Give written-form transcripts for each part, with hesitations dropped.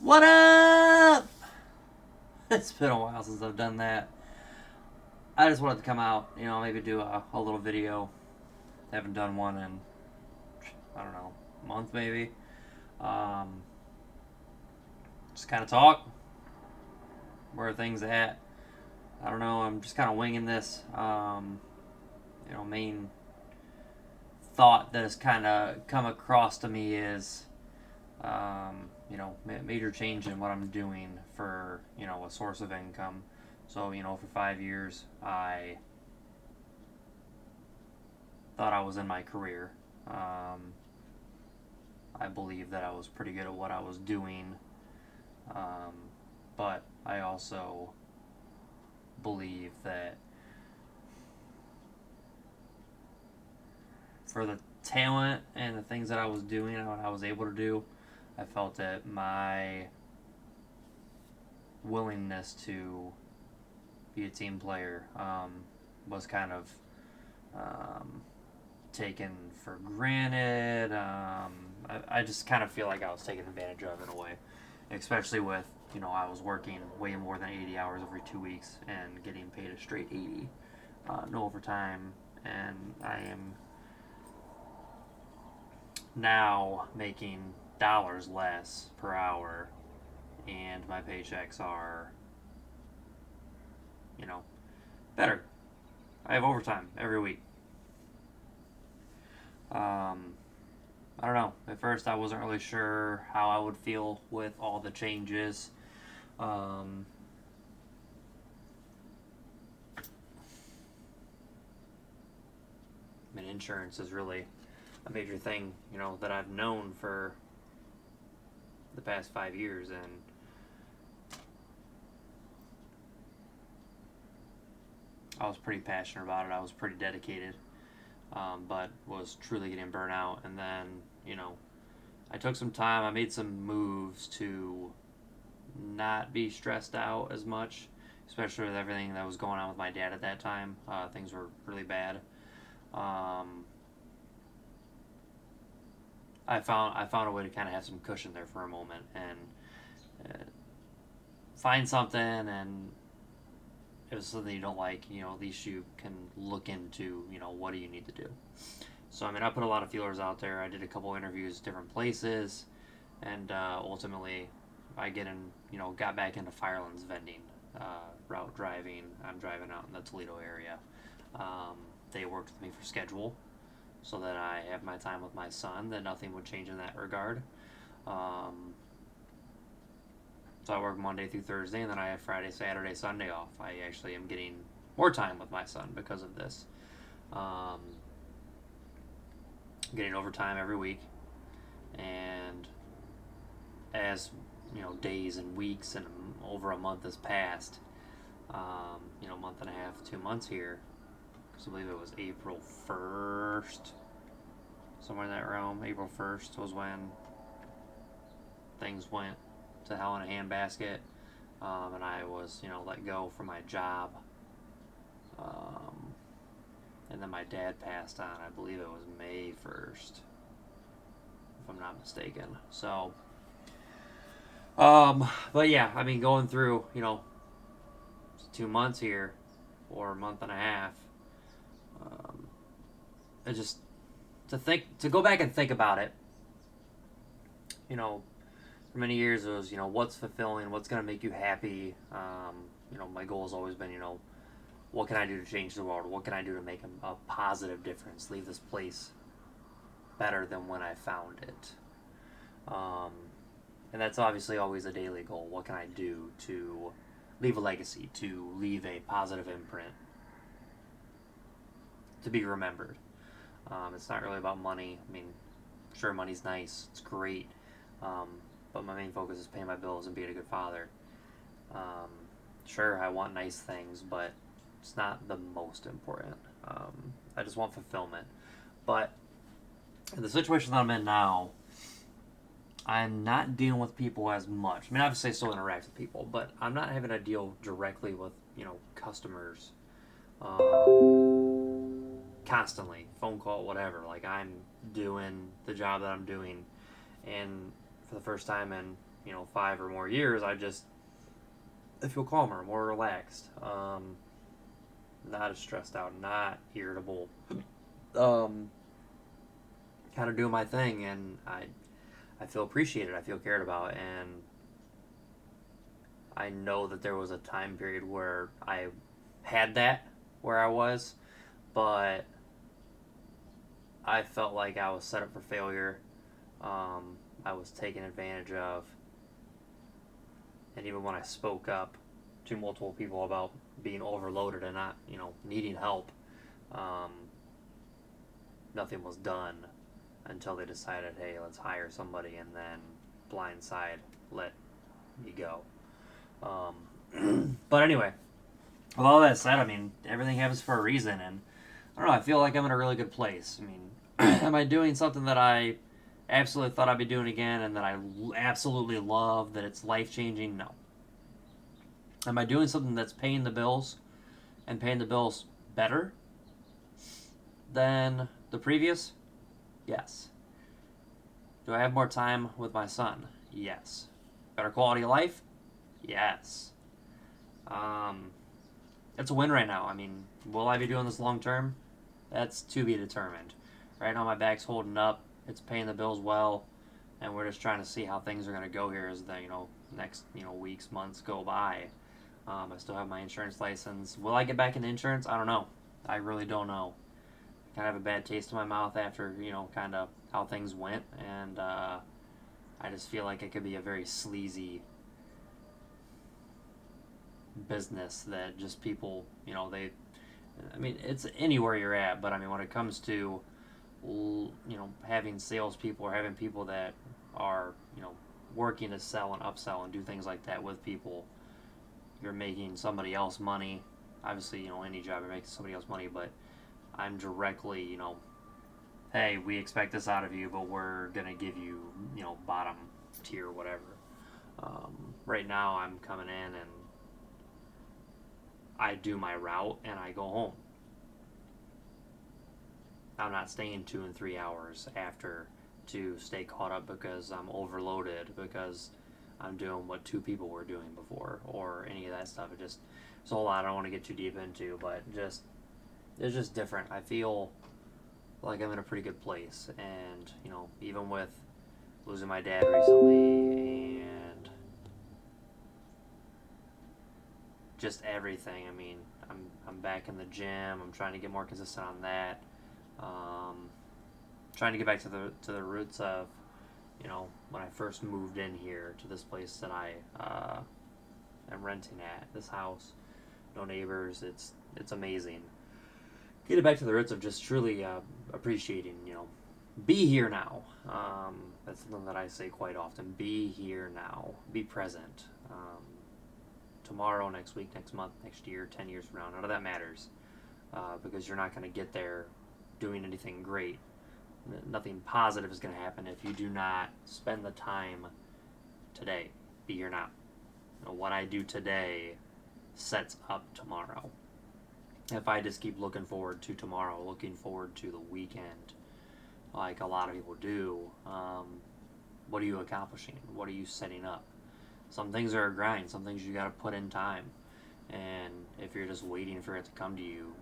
What up? It's been a while since I've done that. I just wanted to come out, maybe do a little video. Haven't done one in, I don't know, a month maybe. Um, just kind of talk. Where are things at? I don't know. I'm just kind of winging this. Main thought that has kind of come across to me is, major change in what I'm doing for, a source of income. So, for 5 years, I thought I was in my career. Um, I believe that I was pretty good at what I was doing, um, but I also believe that for the talent and the things that I was doing and what I was able to do, I felt that my willingness to be a team player was kind of um, taken for granted. I just kind of feel like I was taken advantage of in a way, especially with I was working way more than 80 hours every 2 weeks and getting paid a straight 80, no overtime, and I am now making dollars less per hour, and my paychecks are you know better. I have overtime every week. Um, I don't know. At first, I wasn't really sure how I would feel with all the changes. Um, Insurance is really a major thing, that I've known for the past 5 years, and I was pretty passionate about it. I was pretty dedicated, but was truly getting burnt out. And then, I took some time. I made some moves to not be stressed out as much, especially with everything that was going on with my dad at that time. Things were really bad. Um, I found a way to kind of have some cushion there for a moment and find something, and if it's something you don't like, at least you can look into, what do you need to do. So, I put a lot of feelers out there. I did a couple interviews, different places, and ultimately, got back into Firelands vending, route driving. I'm driving out in the Toledo area. Um, they worked with me for schedule, so that I have my time with my son. That nothing would change in that regard. Um, so I work Monday through Thursday, and then I have Friday, Saturday, Sunday off. I actually am getting more time with my son because of this. Um, Getting overtime every week, and as days and weeks and over a month has passed, month and a half, 2 months here, because I believe it was April 1st, somewhere in that realm. April 1st was when things went to hell in a handbasket, and I was let go from my job, um, and then my dad passed on. I believe it was May 1st, if I'm not mistaken. So, but yeah, going through 2 months here, or a month and a half, um, it just to go back and think about it. For many years it was what's fulfilling, what's gonna make you happy. My goal has always been what can I do to change the world? What can I do to make a positive difference? Leave this place better than when I found it. Um, and that's obviously always a daily goal. What can I do to leave a legacy, to leave a positive imprint, to be remembered? It's not really about money. Sure, money's nice, it's great, um, but my main focus is paying my bills and being a good father. Um, sure, I want nice things, but it's not the most important. I just want fulfillment. But in the situation that I'm in now, I'm not dealing with people as much. Obviously, I still interact with people, but I'm not having to deal directly with customers, constantly, phone call, whatever. Like, I'm doing the job that I'm doing, and for the first time in 5 or more years, I feel calmer, more relaxed, not as stressed out, not irritable, um, kind of doing my thing, and I feel appreciated, I feel cared about, and I know that there was a time period where I had that, where I was, but I felt like I was set up for failure. I was taken advantage of, and even when I spoke up to multiple people about being overloaded and not, needing help, um, nothing was done until they decided, hey, let's hire somebody, and then blindside let me go. But anyway, with all that said, I mean, everything happens for a reason, and I don't know, I feel like I'm in a really good place. I mean, am I doing something that I absolutely thought I'd be doing again and that I absolutely love, that it's life changing? No. Am I doing something that's paying the bills and paying the bills better than the previous? Yes. Do I have more time with my son? Yes. Better quality of life? Yes. Um, it's a win right now. I mean, will I be doing this long term? That's to be determined. Right now, my back's holding up. It's paying the bills well, and we're just trying to see how things are going to go here as the next weeks, months go by. I still have my insurance license. Will I get back into insurance? I don't know. I really don't know. Kind of have a bad taste in my mouth after kind of how things went, and I just feel like it could be a very sleazy business that just people, they. I mean, it's anywhere you're at, but I mean, when it comes to having salespeople or having people that are working to sell and upsell and do things like that with people, you're making somebody else money. Obviously, any job you're making somebody else money, but I'm directly, hey, we expect this out of you, but we're gonna give you, bottom tier, whatever. Right now, I'm coming in and I do my route and I go home. I'm not staying 2 and 3 hours after to stay caught up because I'm overloaded, because I'm doing what two people were doing before, or any of that stuff. It's a whole lot I don't want to get too deep into, but it's just different. I feel like I'm in a pretty good place, and even with losing my dad recently and just everything. I mean, I'm back in the gym. I'm trying to get more consistent on that. Um, Trying to get back to the roots of, when I first moved in here to this place that I am renting at, this house, no neighbors. It's amazing. Get it back to the roots of just truly appreciating, be here now. That's something that I say quite often. Be here now. Be present. Tomorrow, next week, next month, next year, 10 years from now, none of that matters, because you're not going to get there doing anything great. Nothing positive is going to happen if you do not spend the time today. Be here now. What I do today sets up tomorrow. If I just keep looking forward to tomorrow, looking forward to the weekend, like a lot of people do, what are you accomplishing? What are you setting up? Some things are a grind. Some things you got to put in time. And if you're just waiting for it to come to you,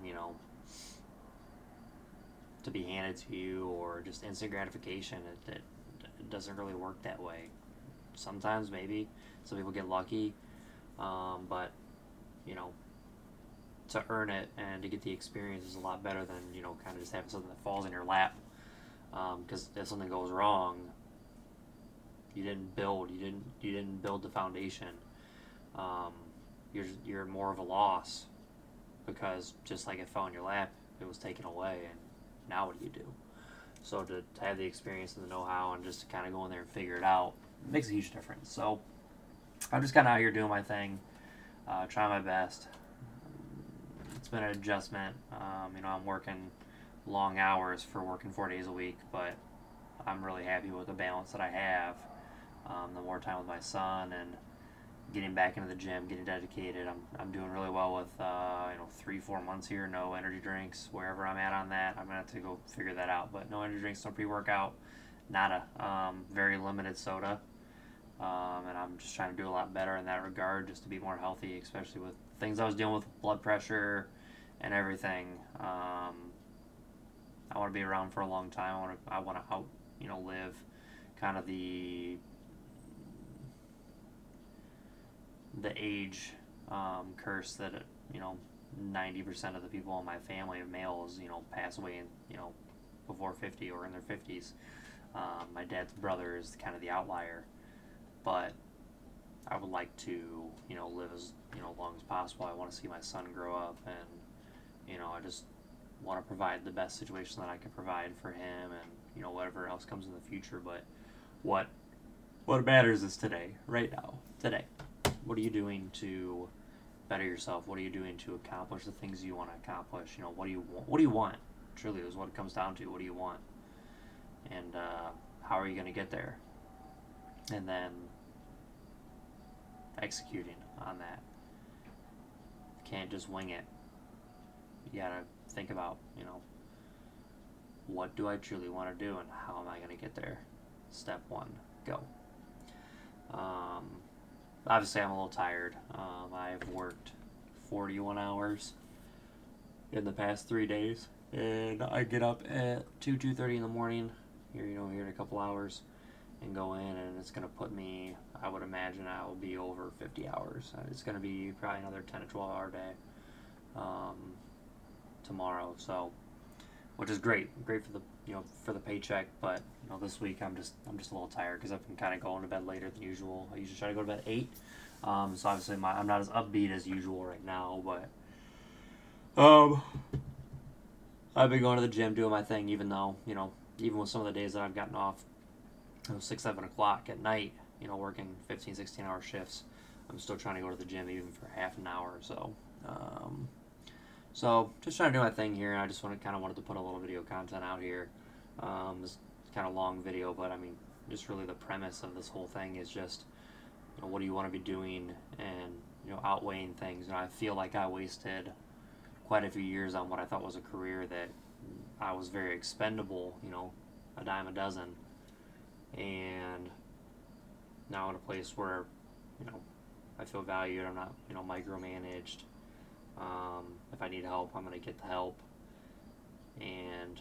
to be handed to you, or just instant gratification, it doesn't really work that way. Sometimes maybe some people get lucky, but to earn it and to get the experience is a lot better than kind of just having something that falls in your lap. Because if something goes wrong, you didn't build the foundation. You're more of a loss, because just like it fell in your lap, it was taken away, and now what do you do? So to have the experience and the know-how and just to kind of go in there and figure it out makes a huge difference. So I'm just kind of out here doing my thing, trying my best. It's been an adjustment. I'm working long hours for working 4 days a week, but I'm really happy with the balance that I have. The more time with my son and getting back into the gym, getting dedicated. I'm doing really well with 3-4 months here. No energy drinks. Wherever I'm at on that, I'm gonna have to go figure that out. But no energy drinks, no pre-workout, nada. Very limited soda, and Just trying to do a lot better in that regard, just to be more healthy, especially with things I was dealing with blood pressure and everything. I want to be around for a long time. I want to live kind of the age curse that 90% of the people in my family of males pass away in before 50 or in their 50s. My dad's brother is kind of the outlier, but I would like to live as long as possible. I want to see my son grow up, and I just want to provide the best situation that I can provide for him, and whatever else comes in the future. But what matters is today, right now, today. What are you doing to better yourself? What are you doing to accomplish the things you want to accomplish? What do you want? What do you want? Truly, is what it comes down to. What do you want? And how are you going to get there? And then executing on that. You can't just wing it. You gotta think about, what do I truly want to do, and how am I going to get there? Step one, go. Obviously, I'm a little tired. I've worked 41 hours in the past 3 days, and I get up at 2:30 in the morning. Here in a couple hours, and go in, and it's gonna put me. I would imagine I will be over 50 hours. It's gonna be probably another 10 to 12 hour day tomorrow. So, which is great for the for the paycheck. But this week I'm just a little tired because I've been kind of going to bed later than usual. I usually try to go to bed at 8. So obviously I'm not as upbeat as usual right now, but I've been going to the gym doing my thing, even though even with some of the days that I've gotten off 6, 7 o'clock at night, working 15, 16 hour shifts, I'm still trying to go to the gym even for half an hour or so. So just trying to do my thing here, and I just wanted to put a little video content out here. This kind of long video, but I mean, just really the premise of this whole thing is just, what do you want to be doing, and outweighing things. And I feel like I wasted quite a few years on what I thought was a career that I was very expendable, a dime a dozen, and now I'm in a place where I feel valued. I'm not micromanaged. If I need help, I'm going to get the help, and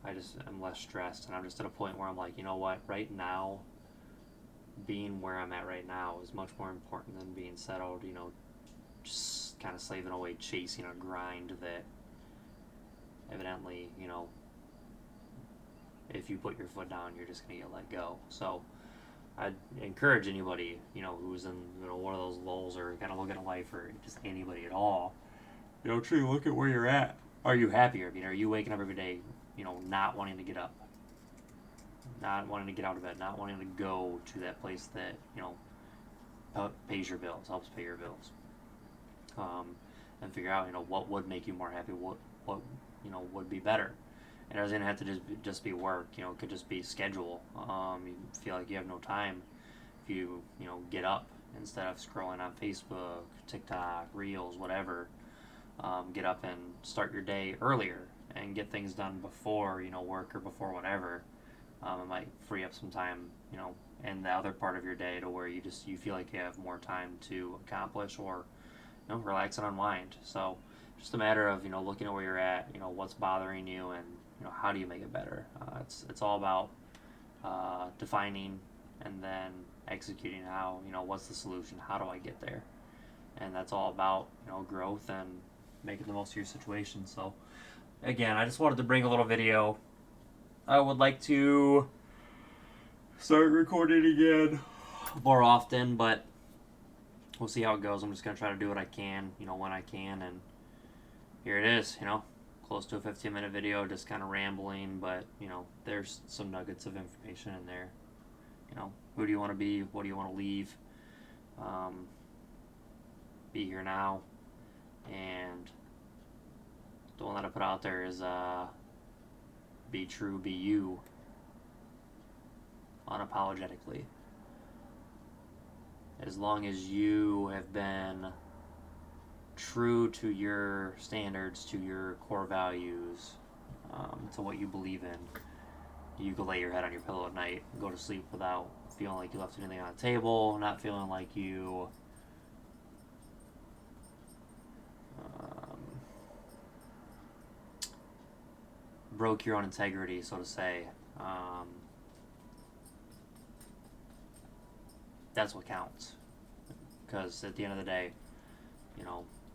I'm less stressed, and I'm just at a point where I'm like, what, right now, being where I'm at right now is much more important than being settled, just kind of slaving away, chasing a grind that evidently, if you put your foot down, you're just going to get let go. So I'd encourage anybody, who's in one of those lulls, or kind of looking at life, or just anybody at all, truly look at where you're at. Are you happier? Are you waking up every day, not wanting to get up, not wanting to get out of bed, not wanting to go to that place that, pays your bills, helps pay your bills, and figure out, what would make you more happy, what would be better. It doesn't have to just be work. It could just be schedule. You feel like you have no time. If you get up instead of scrolling on Facebook, TikTok, Reels, whatever, get up and start your day earlier and get things done before work or before whatever. It might free up some time in the other part of your day to where you feel like you have more time to accomplish or relax and unwind. So just a matter of looking at where you're at, what's bothering you, and how do you make it better. It's all about defining and then executing how, what's the solution, how do I get there. And that's all about growth and making the most of your situation. So again, I just wanted to bring a little video. I would like to start recording again more often, but we'll see how it goes. I'm just going to try to do what I can, when I can, and here it is, close to a 15-minute video, just kind of rambling, but, there's some nuggets of information in there. Who do you want to be? What do you want to leave? Be here now. And the one that I put out there is be true, be you, unapologetically. As long as you have been true to your standards, to your core values, to what you believe in, you can lay your head on your pillow at night and go to sleep without feeling like you left anything on the table, not feeling like you broke your own integrity, so to say. That's what counts. Because at the end of the day,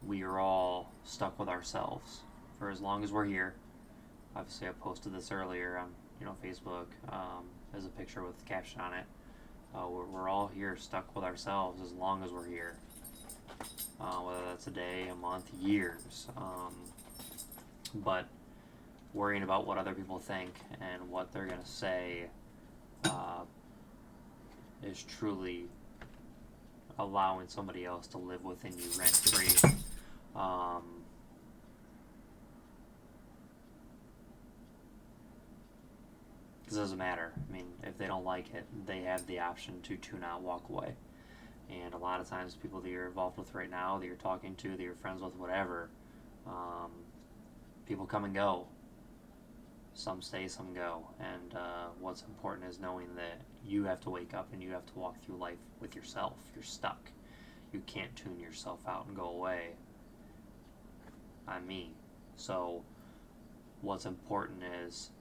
we are all stuck with ourselves for as long as we're here. Obviously, I posted this earlier on Facebook as a picture with the caption on it. We're all here stuck with ourselves as long as we're here. Whether that's a day, a month, years. But worrying about what other people think and what they're going to say is truly allowing somebody else to live within you rent-free. Because it doesn't matter. I mean, if they don't like it, they have the option to tune out, walk away. And a lot of times people that you're involved with right now, that you're talking to, that you're friends with, whatever, people come and go. Some stay, some go. And what's important is knowing that you have to wake up and you have to walk through life with yourself. You're stuck. You can't tune yourself out and go away. I'm me. So what's important is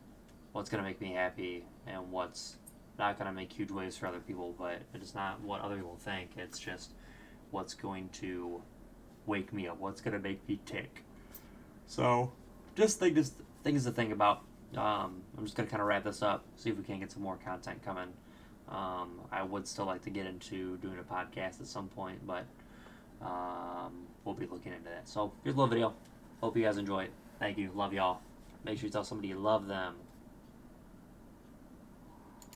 what's going to make me happy and what's not going to make huge waves for other people, but it's not what other people think. It's just what's going to wake me up, what's going to make me tick. So just things to think about. I'm just going to kind of wrap this up, see if we can get some more content coming. I would still like to get into doing a podcast at some point, but we'll be looking into that. So here's a little video. Hope you guys enjoy it. Thank you. Love y'all. Make sure you tell somebody you love them.